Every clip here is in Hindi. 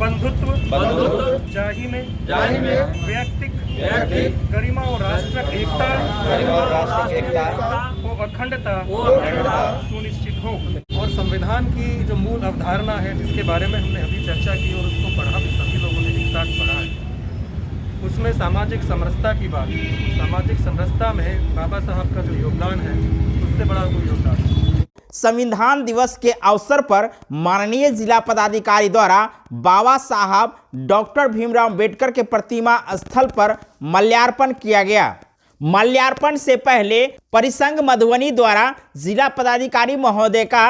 बंधुत्व जाहि में व्यक्तिक गरिमा और राष्ट्रीय एकता और अखंडता सुनिश्चित हो। और संविधान की जो मूल अवधारणा है जिसके बारे में हमने अभी चर्चा की और उसको पढ़ा भी, सभी लोगों ने एक साथ पढ़ा है, उसमें सामाजिक समरसता की बात, सामाजिक समरसता में बाबा साहब का जो योगदान है उससे बड़ा कोई योगदान नहीं। संविधान दिवस के अवसर पर माननीय जिला पदाधिकारी द्वारा बाबा साहब डॉक्टर भीमराव अंबेडकर के प्रतिमा स्थल पर माल्यार्पण किया गया। माल्यार्पण से पहले परिसंघ मधुबनी द्वारा जिला पदाधिकारी महोदय का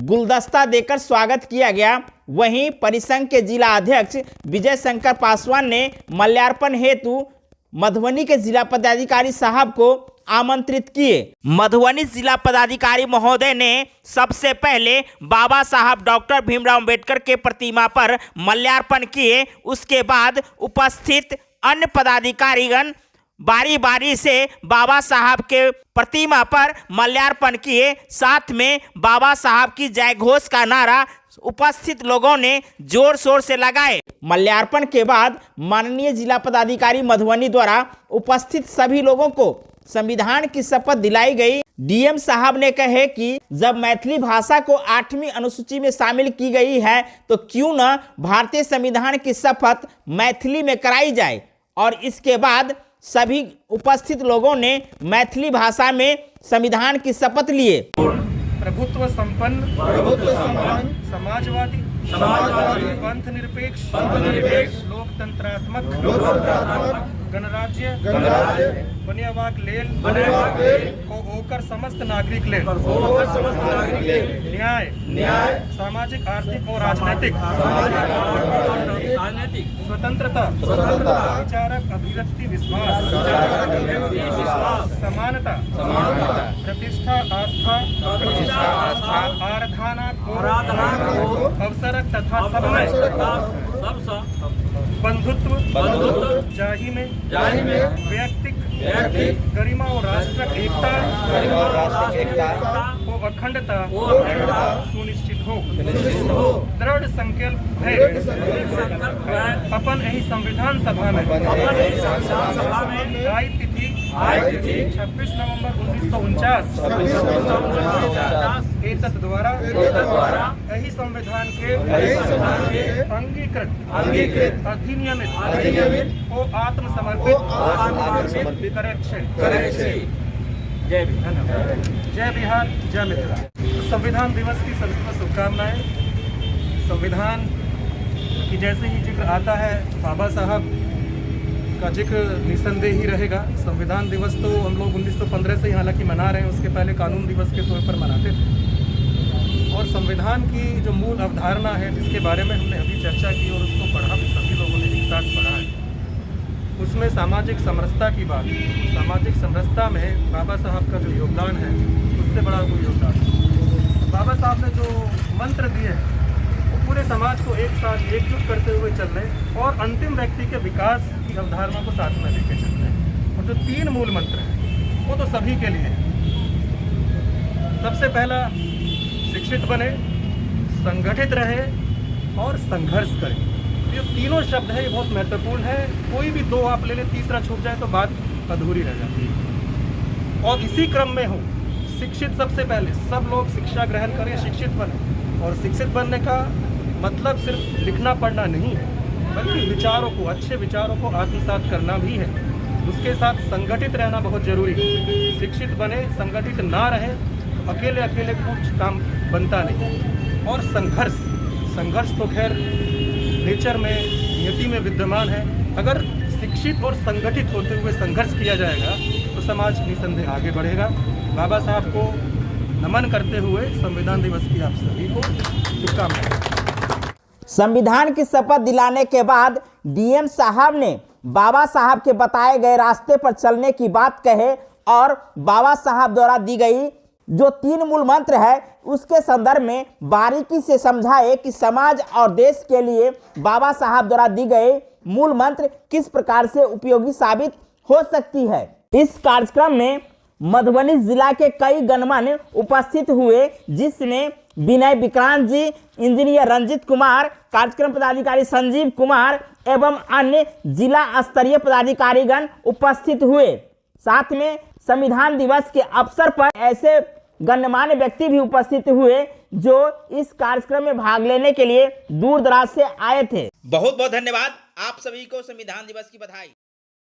गुलदस्ता देकर स्वागत किया गया। वहीं परिसंघ के जिला अध्यक्ष विजय शंकर पासवान ने माल्यार्पण हेतु मधुबनी के जिला पदाधिकारी साहब को आमंत्रित किए। मधुबनी जिला पदाधिकारी महोदय ने सबसे पहले बाबा साहब डॉक्टर भीमराव अंबेडकर के प्रतिमा पर माल्यार्पण किए। उसके बाद उपस्थित अन्य पदाधिकारीगण बारी बारी से बाबा साहब के प्रतिमा पर माल्यार्पण किए। साथ में बाबा साहब की जय घोष का नारा उपस्थित लोगों ने जोर शोर से लगाए। माल्यार्पण के बाद माननीय जिला पदाधिकारी मधुबनी द्वारा उपस्थित सभी लोगों को संविधान की शपथ दिलाई गई। डीएम साहब ने कहे कि जब मैथिली भाषा को 8वीं अनुसूची में शामिल की गई है तो क्यों न भारतीय संविधान की शपथ मैथिली में कराई जाए। और इसके बाद सभी उपस्थित लोगों ने मैथिली भाषा में संविधान की शपथ लिए। प्रभुत्व संपन्न समाजवादी पंथ निरपेक्ष लोकतंत्रात्मक गणराज्य बनियावाक लेल को ओकर समस्त नागरिक लेल न्याय सामाजिक आर्थिक और राजनीतिक स्वतंत्रता विचारक अभिव्यक्ति विश्वास समानता प्रतिष्ठा आस्था आराधना अवसरक तथा समय बंधुत्व जाहि में व्यक्तिक गरिमा और राष्ट्रीय एकता और अखंडता सुनिश्चित हो। दृढ़ संकल्प है अपन यही संविधान सभा में आई तिथि 26 नवंबर 1949 एतत् द्वारा यही संविधान के अंगीकृत अधिनियमित को आत्मसमर्पित करे। जय बिहार, जय मिथिला। संविधान दिवस की सभी को शुभकामनाएं। संविधान की जैसे ही जिक्र आता है बाबा साहब का जिक्र निसंदेह ही रहेगा। संविधान दिवस तो हम लोग 1915 से ही हालांकि मना रहे हैं, उसके पहले कानून दिवस के तौर पर मनाते थे। और संविधान की जो मूल अवधारणा है जिसके बारे में हमने अभी चर्चा की और उसको पढ़ा भी, सभी लोगों ने एक साथ पढ़ा है, उसमें सामाजिक समरसता की बात, सामाजिक समरसता में बाबा साहब का जो योगदान है उससे बड़ा कोई योगदान नहीं। बाबा साहब ने जो मंत्र दिए हैं वो पूरे समाज को एक साथ एकजुट करते हुए चलने और अंतिम व्यक्ति के विकास की अवधारणा को साथ में लेकर चलते हैं। और जो 3 मूल मंत्र हैं वो तो सभी के लिए है। सबसे पहला, शिक्षित बने, संगठित रहे और संघर्ष करें। ये तीनों शब्द है, ये बहुत महत्वपूर्ण है। कोई भी 2 आप ले लें, तीसरा छूट जाए तो बात अधूरी रह जाती है। और इसी क्रम में हो, शिक्षित सबसे पहले, सब लोग शिक्षा ग्रहण करें, शिक्षित बने। और शिक्षित बनने का मतलब सिर्फ लिखना पढ़ना नहीं है, बल्कि विचारों को, अच्छे विचारों को आत्मसात करना भी है। उसके साथ संगठित रहना बहुत जरूरी है। शिक्षित बने, संगठित ना रहे, अकेले अकेले कुछ काम बनता नहीं। और संघर्ष तो खैर नेचर में, नियति में विद्यमान है। अगर शिक्षित और संगठित होते हुए संघर्ष किया जाएगा तो समाज निसंदेह आगे बढ़ेगा। बाबा साहब को नमन करते हुए संविधान दिवस की आप सभी को शुभकामनाएं। संविधान की शपथ दिलाने के बाद डीएम साहब ने बाबा साहब के बताए गए रास्ते पर चलने की बात कहे और बाबा साहब द्वारा दी गई जो 3 मूल मंत्र है उसके संदर्भ में बारीकी से समझाए कि समाज और देश के लिए बाबा साहब द्वारा दी गई मूल मंत्र किस प्रकार से उपयोगी साबित हो सकती है। इस कार्यक्रम में मधुबनी जिला के कई गणमान्य उपस्थित हुए जिसमें विनय विक्रांत जी, इंजीनियर रंजित कुमार, कार्यक्रम पदाधिकारी संजीव कुमार एवं अन्य जिला स्तरीय पदाधिकारीगण उपस्थित हुए। साथ में संविधान दिवस के अवसर पर ऐसे गणमान्य व्यक्ति भी उपस्थित हुए जो इस कार्यक्रम में भाग लेने के लिए दूर दराज से आए थे। बहुत बहुत धन्यवाद आप सभी को संविधान दिवस की बधाई।